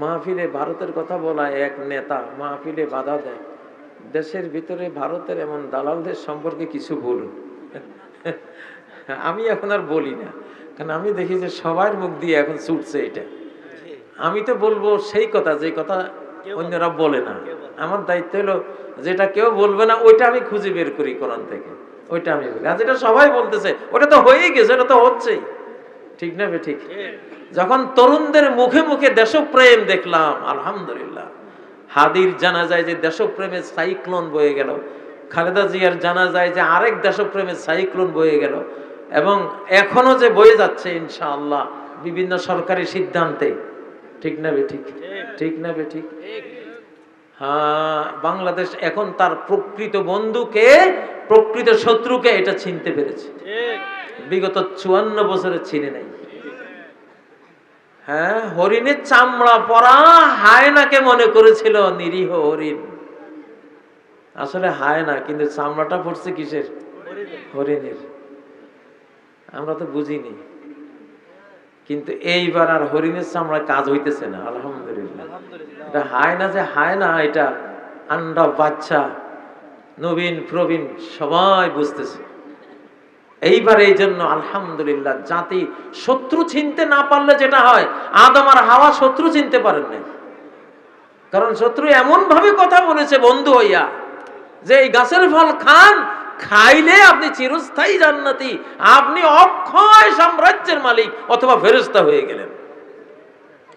মাহফিলে ভারতের কথা বলা এক নেতা মাহফিলে বাধা দেয়, দেশের ভিতরে ভারতের এমন দালালদের সম্পর্কে কিছু বলুন। আমি এখন আর বলি না, কারণ আমি দেখি যে সবার মুখ দিয়ে এখন ছুটছে এটা। আমি তো বলবো সেই কথা যে কথা অন্যরা বলে না। আমার দায়িত্ব হলো যেটা কেউ বলবে না ওইটা আমি খুঁজে বের করি কোরআন থেকে, ওইটা আমি বলি। আর যেটা সবাই বলতেছে ওটা তো হয়েই গেছে, ওটা তো হচ্ছেই, ঠিক না? ঠিক। যখন তরুণদের মুখে মুখে দেশপ্রেম দেখলাম, আলহামদুলিল্লাহ। হাদির জানাজায় যে দেশপ্রেমের সাইক্লোন বয়ে গেল, খালেদা জিয়ার জানাজায় যে আরেক দেশপ্রেমের সাইক্লোন বয়ে গেল, এবং এখনো যে বয়ে যাচ্ছে ইনশাআল্লাহ বিভিন্ন সরকারি সিদ্ধান্তে, ঠিক না ঠিক? ঠিক না ঠিক? হ্যাঁ, বাংলাদেশ এখন তার প্রকৃত বন্ধুকে, প্রকৃত শত্রুকে এটা চিনতে পেরেছে। বিগত 54 বছরে চিনে নাই। হ্যাঁ, হরিণের চামড়া পরা হায়নাকে মনে করেছিল নিরীহ হরিণ, আসলে হায়না, কিন্তু চামড়াটা পড়ছে কিসের? হরিণের। আমরা তো বুঝিনি, কিন্তু এইবার আর হরিণের চামড়া কাজ হইতেছে না, আলহামদুলিল্লাহ। এটা হায়না যে হায়না, এটা আন্ডা বাচ্চা নবীন প্রবীণ সবাই বুঝতেছে এইবার। এই জন্য আলহামদুলিল্লাহ, জাতি শত্রু চিনতে না পারলে যেটা হয়, আদম আর হাওয়া শত্রু চিনতে পারেন নাই, কারণ শত্রু এমন ভাবে কথা বলেছে বন্ধু হইয়া যে এই গাছের ফল খান, খাইলে আপনি চিরস্থায়ী জান্নাতি, আপনি অক্ষয় সাম্রাজ্যের মালিক অথবা ফেরেশতা হয়ে গেলেন,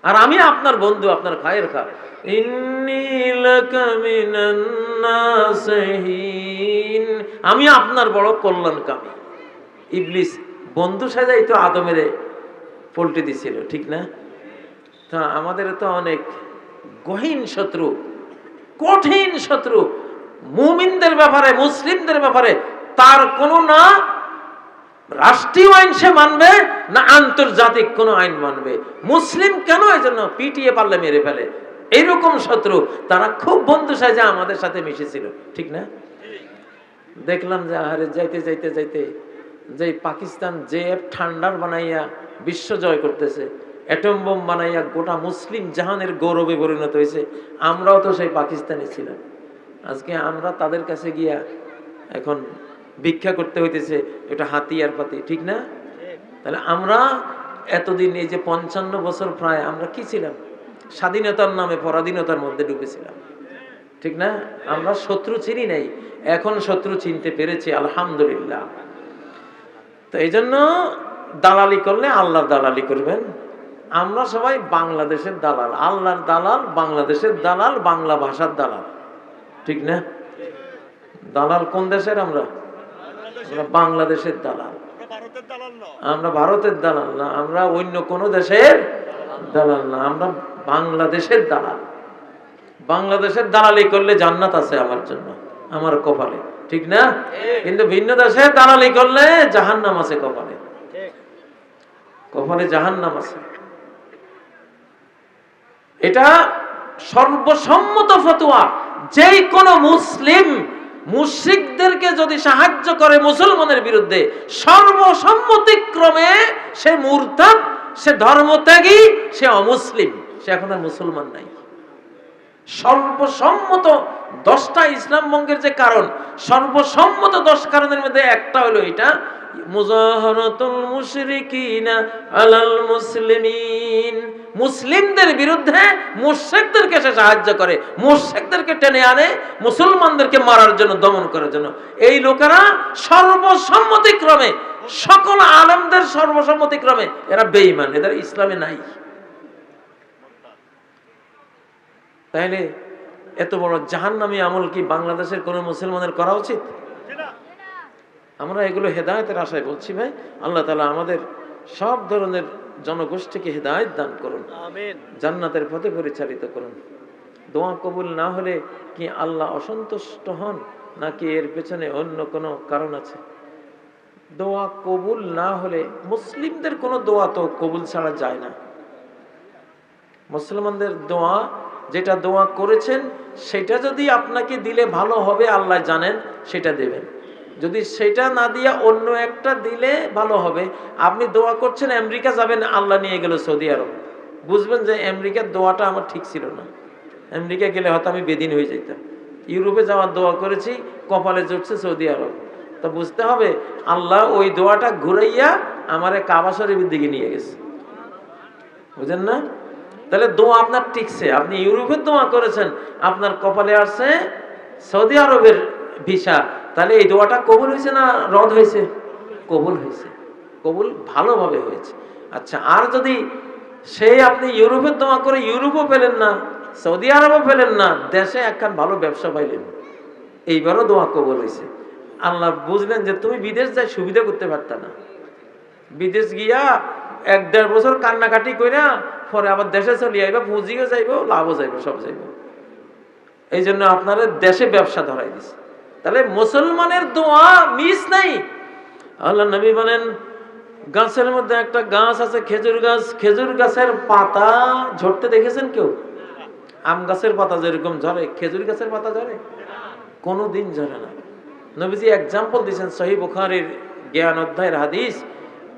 আর আমি আপনার বন্ধু, আপনার খায়ের খা। আমি আপনার বড় কল্যাণকামী। ইবলিস বন্ধু সাজাই তো আদমের পল্টে দিছিল, ঠিক না? তা আমাদের তো অনেক গহীন শত্রু, কঠিন শত্রু। মুমিনদের ব্যাপারে, মুসলিমদের ব্যাপারে তার কোনো না রাষ্ট্রীয় আইন সে মানবে, না আন্তর্জাতিক কোনো আইন মানবে। মুসলিম কেন? এই জন্য পিটিয়ে পারলে মেরে ফেলে, এইরকম শত্রু। তারা খুব বন্ধু সাজা আমাদের সাথে মিশেছিল, ঠিক না? দেখলাম যে আহারে যাইতে যাইতে যাইতে যে পাকিস্তান যে ঠান্ডার বানাইয়া বিশ্ব জয় করতেছে, অ্যাটম বোম বানাইয়া গোটা মুসলিম জাহানের গৌরবে পরিণত হয়েছে। আমরাও তো সেই পাকিস্তানি ছিলাম, আজকে আমরা তাদের কাছে গিয়া এখন ভিক্ষা করতে হইতেছে এটা হাতিয়ার পাতি, ঠিক না? তাহলে আমরা এতদিন এই যে 55 বছর প্রায় আমরা কি ছিলাম? স্বাধীনতার নামে পরাধীনতার মধ্যে ডুবেছিলাম, ঠিক না? আমরা শত্রু চিনি নাই, এখন শত্রু চিনতে পেরেছি, আলহামদুলিল্লাহ। তো এই জন্য দালালি করলে আল্লাহর দালালি করবেন। আমরা সবাই বাংলাদেশের দালাল, আল্লাহর দালাল, বাংলাদেশের দালাল, বাংলা ভাষার দালাল, ঠিক না? দালাল কোন দেশের? আমরা বাংলাদেশের দালাল, আমরা ভারতের দালাল না, আমরা অন্য কোন দেশের দালাল না, আমরা বাংলাদেশের দালাল। বাংলাদেশের দালালি করলে জান্নাত আছে আমার জন্য, আমার কপালে, ঠিক না? কিন্তু ভিন্ন দেশে দালালি করলে জাহান্নাম আছে কপালে, কপালে জাহান্নাম আছে। এটা সর্বসম্মত ফতোয়া। যেই কোন মুসলিম মুশরিকদেরকে যদি সাহায্য করে মুসলমানের বিরুদ্ধে, সর্বসম্মতিক্রমে সে মুরতাদ, সে ধর্মত্যাগী, সে অমুসলিম, সে এখন আর মুসলমান নাই। সর্বসম্মত 10টা ইসলাম ভঙ্গের যে কারণ, সর্বসম্মত 10 কারণের মধ্যে একটা হলো এটা, মুজাহারাতুল মুশরিকিনা আলাল মুসলিমিন। মুসলিমদের বিরুদ্ধে মুশরিকদেরকে সে সাহায্য করে, মুশরিকদেরকে টেনে আনে মুসলমানদেরকে মারার জন্য, দমন করার জন্য। এই লোকেরা সর্বসম্মতিক্রমে, সকল আলেমদের সর্বসম্মতিক্রমে এরা বেঈমান, এদের ইসলামে নাই। তাইলে এত বড় জাহান্নামী আমল কি বাংলাদেশের কোন মুসলমানের করা উচিত? আমরা এগুলো হেদায়েতের আশায় বলছি ভাই। আল্লাহ তাআলা আমাদের সব ধরনের জনগোষ্ঠীকে হেদায়েত দান করুন, আমিন। জান্নাতের পথে পরিচালিত করুন। দোয়া কবুল না হলে কি আল্লাহ অসন্তুষ্ট হন, নাকি এর পেছনে অন্য কোনো কারণ আছে? দোয়া কবুল না হলে, মুসলিমদের কোনো দোয়া তো কবুল ছাড়া যায় না। মুসলমানদের দোয়া, যেটা দোয়া করেছেন সেটা যদি আপনাকে দিলে ভালো হবে, আল্লাহ জানেন, সেটা দেবেন। যদি সেটা না দিয়া অন্য একটা দিলে ভালো হবে। আপনি দোয়া করছেন আমেরিকা যাবেন, আল্লাহ নিয়ে গেল সৌদি আরব, বুঝবেন যে আমেরিকার দোয়াটা আমার ঠিক ছিল না। আমেরিকা গেলে হয়তো আমি বেদিন হয়ে যেতাম। ইউরোপে যাওয়ার দোয়া করেছি, কপালে জুটছে সৌদি আরব। তো বুঝতে হবে আল্লাহ ওই দোয়াটা ঘুরাইয়া আমারে কাবা শরীফের দিকে নিয়ে গেছে। বুঝেন না? তাহলে দোয়া আপনার টিকছে। আপনি ইউরোপের দোয়া করেছেন, আপনার কপালে আসছে সৌদি আরবের ভিসা, তাহলে এই দোয়াটা কবুল হয়েছে না রদ হয়েছে? কবুল হয়েছে, কবুল ভালোভাবে হয়েছে। আচ্ছা, আর যদি সেই আপনি ইউরোপের দোয়া করে ইউরোপও পেলেন না, সৌদি আরবও পেলেন না, দেশে একখান ভালো ব্যবসা পাইলেন, এইবারও দোয়া কবুল হয়েছে। আল্লাহ বুঝলেন যে তুমি বিদেশ যাই সুবিধা করতে পারত না, বিদেশ গিয়া 1-1.5 বছর কান্নাকাটি কইরা পরে আবার দেশে চলে আইবা, পুঁজিও যাইব, লাভও যাইব, সব যাইব। এই জন্য আপনারা দেশে ব্যবসা ধরাই দিছে। তাহলে মুসলমানের দোয়া মিস নাই। আল্লাহ নবী বলেন, গাছের মধ্যে একটা গাছ আছে খেজুর গাছ, খেজুর গাছের পাতা ঝরতে দেখেছেন কেউ? আম গাছের পাতা যেরকম ঝরে, খেজুর গাছের পাতা ঝরে? কোনোদিন ঝরে না। নবীজি এক্সাম্পল দিয়েছেন, সহিহ বুখারীর জ্ঞান অধ্যায়ের হাদিস,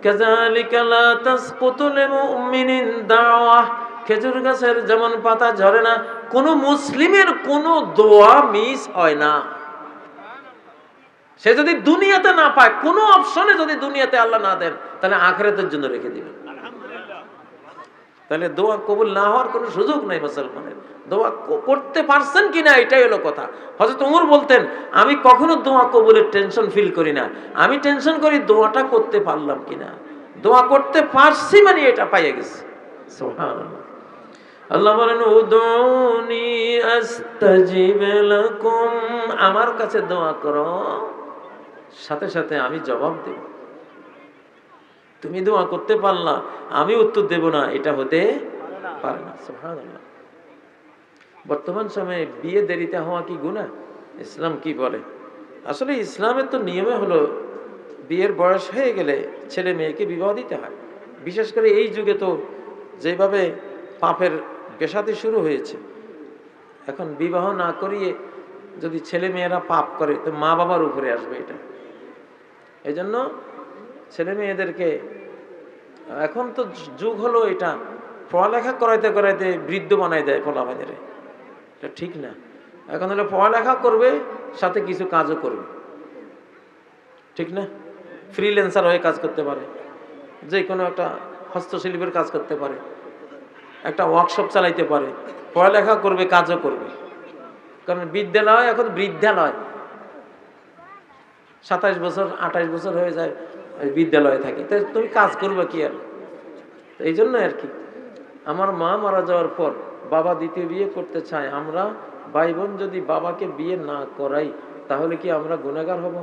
কাযালিকা লা তাসকুতুল মুমিনিন দাওয়া, খেজুর গাছের যেমন পাতা ঝরে না, কোন মুসলিমের কোন দোয়া মিস হয় না। সে যদি দুনিয়াতে না পায়, কোন অপশনে যদি দুনিয়াতে আল্লাহ না দেন, তাহলে আখিরাতের জন্য রেখে দিবেন। তাহলে দোয়া কবুল না হওয়ার কোনো সুযোগ নাই মুসলমানের। দোয়া করতে পারছেন কিনা এটাই হলো কথা। হযরত ওমর বলতেন, আমি কখনো দোয়া কবুলের টেনশন ফিল করি না, আমি টেনশন করি দোয়াটা করতে পারলাম কিনা। দোয়া করতে পারছি মানে এটা পাইয়া গেছি। সুবহানাল্লাহ। আল্লাহ বলেন, উদুনি আস্তাজিব লাকুম, আমার কাছে দোয়া করো, সাথে সাথে আমি জবাব দেব। তুমি দোয়া করতে পারলা, আমি উত্তর দেব না, এটা হতে পারে না। সুবহানাল্লাহ। বর্তমান সময়ে বিয়ে দেরিতে হওয়া কি গুনাহ? ইসলাম কি বলে? আসলে ইসলামের তো নিয়মে হলো বিয়ের বয়স হয়ে গেলে ছেলে মেয়েকে বিবাহ দিতে হয়। বিশেষ করে এই যুগে তো যেভাবে পাপের পেশাতে শুরু হয়েছে, এখন বিবাহ না করিয়ে যদি ছেলে মেয়েরা পাপ করে তো মা বাবার উপরে আসবে এটা। এই জন্য ছেলে মেয়েদেরকে, এখন তো যুগ হলো এটা, পড়ালেখা করাইতে করাইতে বৃদ্ধ বানাই দেয় পোলাপানের। এটা ঠিক না। এখন হলো পড়ালেখা করবে, সাথে কিছু কাজও করবে, ঠিক না? ফ্রিল্যান্সার হয়ে কাজ করতে পারে, যে কোনো একটা হস্তশিল্পের কাজ করতে পারে, একটা ওয়ার্কশপ চালাইতে পারে, পড়ালেখা করবে, কাজও করবে। কারণ বিদ্যালয় এখন বৃদ্ধালয়, 27 বছর 28 বছর হয়ে যায় বিদ্যালয়ে থাকি, তাই তুমি কাজ করবে কি আর? এই জন্য আর কি, আমার মা মারা যাওয়ার পর বাবা দ্বিতীয় বিয়ে করতে চায়, আমরা ভাই বোন যদি বাবাকে বিয়ে না করাই তাহলে কি আমরা গুনাহগার হব?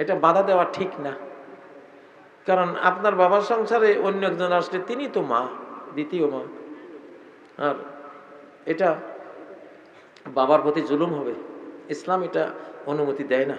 এটা বাধা দেওয়া ঠিক না। কারণ আপনার বাবার সংসারে অন্য একজন আসলে তিনি তো মা, দ্বিতীয় মা, আর এটা বাবার প্রতি জুলুম হবে। ইসলাম এটা অনুমতি দেয় না।